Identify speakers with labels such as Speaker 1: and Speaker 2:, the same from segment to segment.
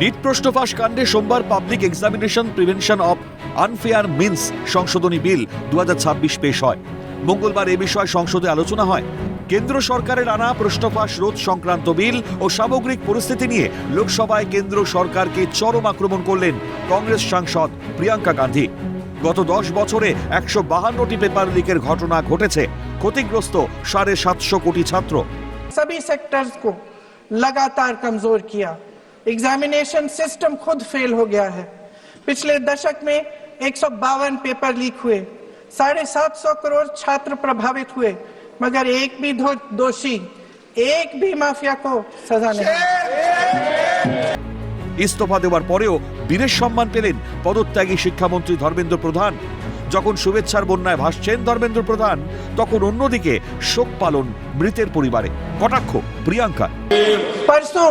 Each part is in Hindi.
Speaker 1: नीट प्रश्न फाঁস कांडे सोमवार public examination prevention of unfair means संशोधनी बिल 2026 पेश হয়। मंगलवार ए বিষয়ে সংসদে আলোচনা হয়। केंद्र सरकारेर आना प्रश्न फाঁস रोध संक्रांत बिल और सामग्रिक परिस्थिति निये लोकसभाय केंद्र सरकार के चरम आक्रमण करलेन कांग्रेस सांसद प्रियंका गांधी। गत 10 বছরে 152টি पेपर लिकेर घटना घटेছে। क्षतिग्रस्त 750 कोटी छात्र।
Speaker 2: सभी सेक्टर्स को लगातार कमजोर किया। एग्जामिनेशन सिस्टम खुद फेल हो गया है। पिछले दशक में 152 पेपर लीक हुए, 750 करोड़ छात्र प्रभावित हुए, मगर एक भी दोषी, एक भी माफिया को सजा नहीं।
Speaker 1: इस्तफा देवार परेও বীরের সম্মান পেলেন পদত্যাগী শিক্ষামন্ত্রী ধর্মেন্দ্র প্রধান। যখন শুভেচ্ছার বন্যায় ভাসছেন ধর্মেন্দ্র প্রধান, তখন অন্যদিকে শোক পালন মৃতের পরিবারে। কটাক্ষ প্রিয়ঙ্কা।
Speaker 2: परसों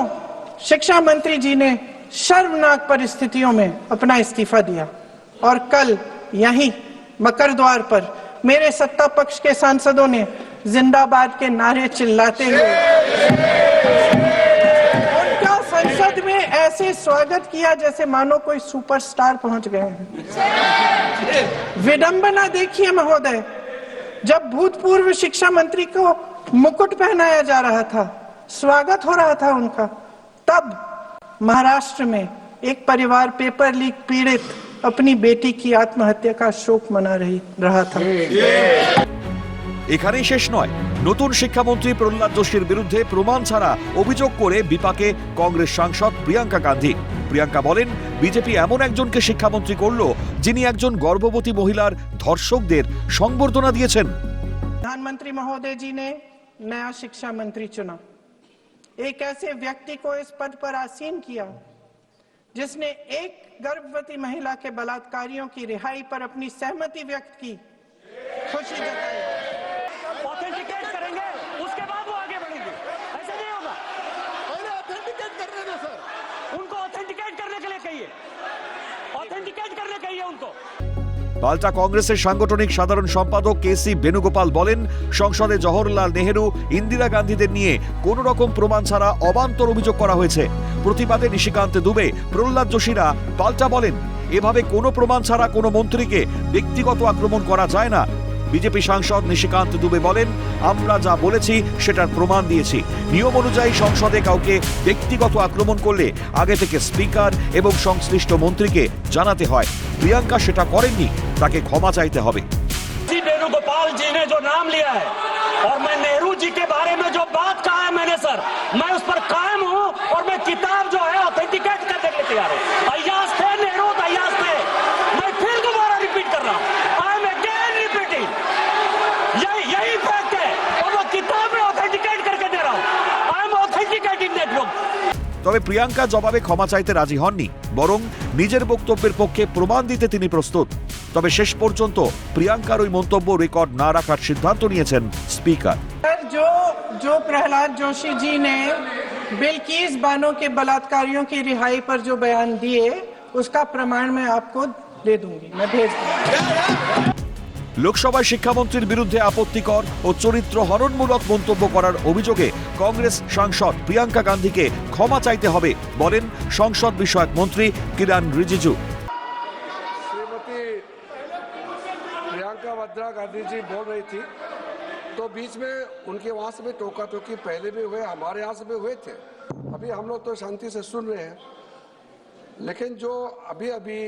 Speaker 2: शिक्षा मंत्री जी ने शर्मनाक परिस्थितियों में अपना इस्तीफा दिया और कल यहीं मकर द्वार पर मेरे सत्ता पक्ष के सांसदों ने जिंदाबाद के नारे चिल्लाते हुए उनका संसद में ऐसे स्वागत किया जैसे मानो कोई सुपरस्टार पहुंच गए हैं। विडंबना देखिए महोदय, जब भूतपूर्व शिक्षा मंत्री को मुकुट पहनाया जा रहा था, स्वागत हो रहा था उनका, तब महाराष्ट्र में एक परिवार पेपर लीक पीड़ित अपनी बेटी की आत्महत्या का शोक मना रहा था।
Speaker 1: এখানেই শেষ নয়। নতুন শিক্ষামন্ত্রী প্রহ্লাদ যোশীর বিরুদ্ধে প্রমাণ ছাড়া অভিযোগ করে বিপাকে কংগ্রেস সাংসদ প্রিয়াঙ্কা গান্ধী। প্রিয়াঙ্কা বলেন, বিজেপি এমন একজনকে শিক্ষামন্ত্রী করল যিনি একজন গর্ভবতী মহিলার ধর্ষকদের সংবর্ধনা দিয়েছেন।
Speaker 2: प्रधानमंत्री महोदय जी ने नया शिक्षा मंत्री चुना, एक ऐसे व्यक्ति को इस पद पर आसीन किया जिसने एक गर्भवती महिला के बलात्कारियों की रिहाई पर अपनी सहमति व्यक्त की, खुशी जताई।
Speaker 3: ऑथेंटिकेट करेंगे, उसके बाद वो आगे बढ़ेंगे। ऐसा नहीं होगा।
Speaker 4: पहले ऑथेंटिकेट करने दो सर।
Speaker 3: उनको ऑथेंटिकेट करने के लिए कहिए, ऑथेंटिकेट करने कहिए उनको।
Speaker 1: পাল্টা কংগ্রেসের সাংগঠনিক সাধারণ সম্পাদক কেসি বেণুগোপাল বলেন, সংসদে জওহরলাল নেহেরু, ইন্দিরা গান্ধীদের নিয়ে কোন রকম প্রমাণ ছাড়া অবান্তর অভিযোগ করা হয়েছে। প্রতিবাদে নিশিকান্ত দুবে, প্রহ্লাদ যোশীরা পাল্টা বলেন, এভাবে কোনো প্রমাণ ছাড়া কোনো মন্ত্রীকে ব্যক্তিগত আক্রমণ করা যায় না। বিজেপি সাংসদ নিশিকান্ত দুবে বলেন, আমরা যা বলেছি সেটার প্রমাণ দিয়েছি। নিয়ম অনুযায়ী সংসদে কাউকে ব্যক্তিগত আক্রমণ করলে আগে থেকে স্পিকার এবং সংশ্লিষ্ট মন্ত্রীকে জানাতে হয়। প্রিয়াঙ্কা সেটা করেননি, তাকে ক্ষমা চাইতে হবে।
Speaker 3: वेणुगोपाल जी ने जो नाम लिया है और मैं नेहरू जी के बारे में जो बात कहा है मैंने सर, मैं उस पर कायम हूं और मैं किताब जो है ऑथेंटिकेट करने के लिए तैयार हूं। अय्याज थे नेहरू, अय्याज थे। मैं फिर दोबारा रिपीट कर रहा हूं, आई एम अगेन रिपीटिंग, यही फैक्ट है और वो किताब में ऑथेंटिकेट करके दे रहा हूं। I am authenticating that book.
Speaker 1: তবে প্রিয়াঙ্কা জবাবে ক্ষমা চাইতে রাজি হননি, বরং নিজের বক্তব্যের পক্ষে প্রমাণ দিতে তিনি প্রস্তুত। তবে শেষ পর্যন্ত প্রিয়াঙ্কার ওই মন্তব্য রেকর্ড না রাখার সিদ্ধান্ত নিয়েছেন স্পিকার।
Speaker 2: जो प्रहलाद जोशी जी ने बिल्किस बानो के बलात्कारियों की रिहाई पर जो बयान दिए, उसका प्रमाण मैं आपको दे दूंगी, मैं भेज दूंगी।
Speaker 1: লোকসভায় শিক্ষামন্ত্রীর বিরুদ্ধে আপত্তিকর ও চরিত্র হননমূলক মন্তব্য করার অভিযোগে কংগ্রেস সাংসদ প্রিয়াঙ্কা গান্ধীকে ক্ষমা চাইতে হবে বলেন সংসদ বিষয়ক মন্ত্রী কিরণ রিজিজু।
Speaker 4: श्रीमती प्रियंका वड्रा गांधी जी बोल रही थी तो बीच में उनके वहां से भी टोका टोकी पहले भी हुए, हमारे यहाँ से भी हुए थे। अभी हम लोग तो शांति से सुन रहे हैं, लेकिन जो अभी अभी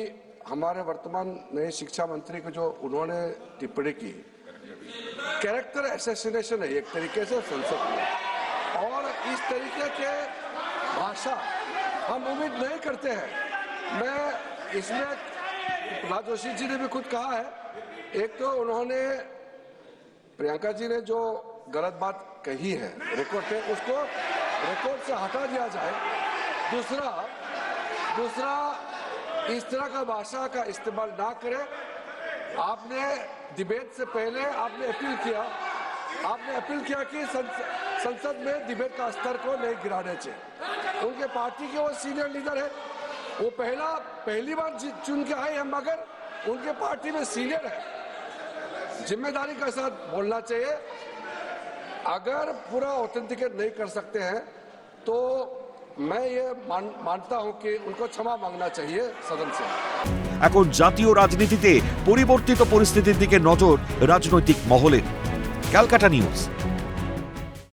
Speaker 4: हमारे वर्तमान नए शिक्षा मंत्री को जो उन्होंने टिप्पणी की, कैरेक्टर असैसिनेशन है एक तरीके से संसद में, और इस तरीके के भाषा हम उम्मीद नहीं करते हैं। मैं इसमें प्रहलाद जोशी जी ने भी खुद कहा है, एक तो उन्होंने प्रियंका जी ने जो गलत बात कही है रिकॉर्ड पे, उसको रिकॉर्ड से हटा दिया जाए। दूसरा इस तरह का भाषा का इस्तेमाल ना करें। आपने डिबेट से पहले आपने अपील किया कि संसद में डिबेट का स्तर को नहीं गिराने चाहिए। उनके पार्टी के वो सीनियर लीडर है, वो पहली बार चुन के आए हैं, मगर उनके पार्टी में सीनियर है, जिम्मेदारी के साथ बोलना चाहिए। अगर पूरा ऑथेंटिकेट नहीं कर सकते हैं तो मैं ये मानता हूं कि उनको क्षमा मांगना चाहिए सदन से।
Speaker 1: এখন জাতীয় রাজনীতিতে পরিবর্তিত পরিস্থিতির দিকে নজর রাজনৈতিক মহলের। ক্যালকাটা নিউজ।